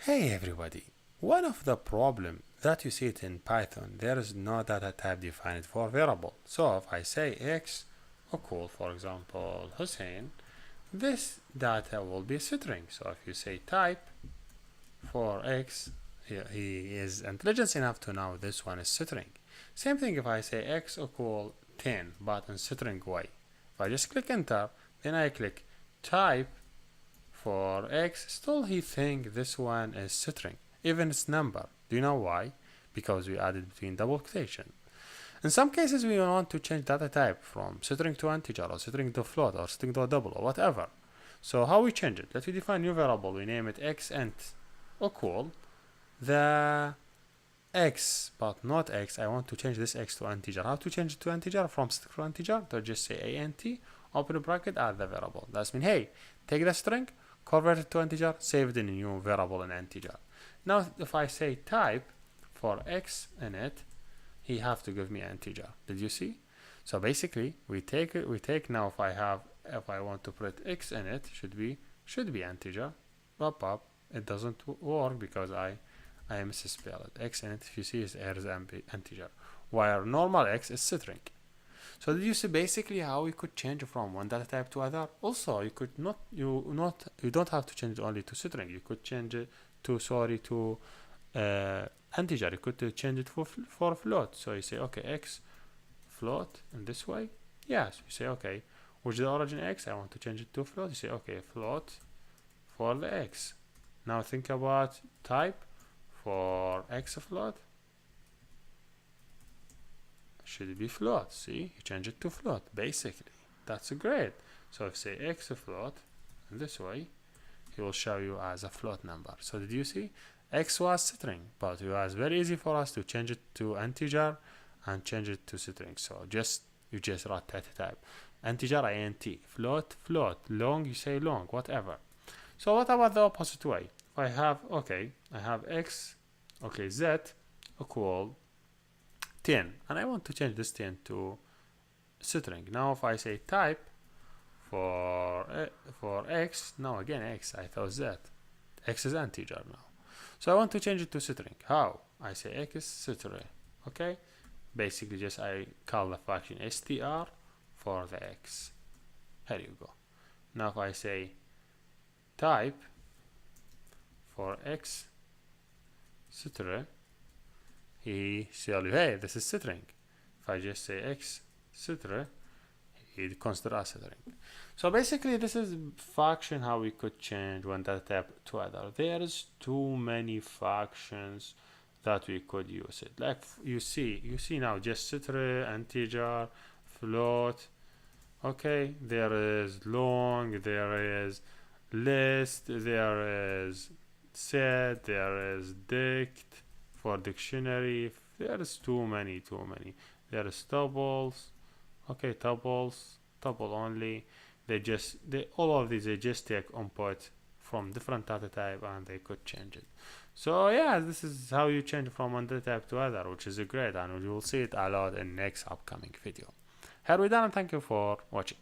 Hey everybody! One of the problem that you see it in Python, there is no data type defined for variable. So if I say x equal, for example, Hussein, this data will be a string. So if you say type for x, he is intelligent enough to know this one is string. Same thing if I say x equal 10, but in string way. If I just click enter, then I click type for x, still he think this one is string, even its number. Do you know why? Because we added between double quotation. In some cases we want to change data type from string to integer or string to float or string to double or whatever. So how we change it? Let me define new variable, we name it x int equal the x, but not x. I want to change this x to integer. How to change it to integer? From string to integer, to just say int, open bracket, add the variable. That's mean, hey, take the string, convert it to integer, save it in a new variable in integer. Now if I say type for x in it, he have to give me an integer. Did you see? So basically we take now, if I want to put x in it, should be integer. It doesn't work because I misspelled it. X in it, if you see, is integer, while normal x is string. So did you see basically how we could change from one data type to other? Also, you don't have to change it only to string. You could change it to integer. You could change it for float. So you say okay, x float in this way. Yes, you say okay, which is the origin x? I want to change it to float. You say okay, float for the x. Now think about type for x float. Should it be float? See, you change it to float. Basically, that's great. So if say x float in this way, he will show you as a float number. So did you see? X was string, but it was very easy for us to change it to integer and change it to string. So you just write data type. Integer int, float, long, you say long, whatever. So what about the opposite way? If I have x, z equal 10, and I want to change this 10 to string. Now if I say type for x, now again x, I thought z, x is integer now. So I want to change it to string. How? I say x string. Okay, basically just I call the function str for the x. Here you go. Now if I say type for x string, he tell you, hey, this is string. If I just say x string, he consider as string. So basically this is function how we could change one data type to other. There is too many functions that we could use it. Like you see now just string, integer, float. Okay, there is long, there is list, there is set, there is dict for dictionary. There is too many. There is tuples. Okay, tuple only. All of these, they just take input from different data type and they could change it. So yeah, this is how you change from one data type to other, which is great, and you will see it a lot in next upcoming video. Here we done, and thank you for watching.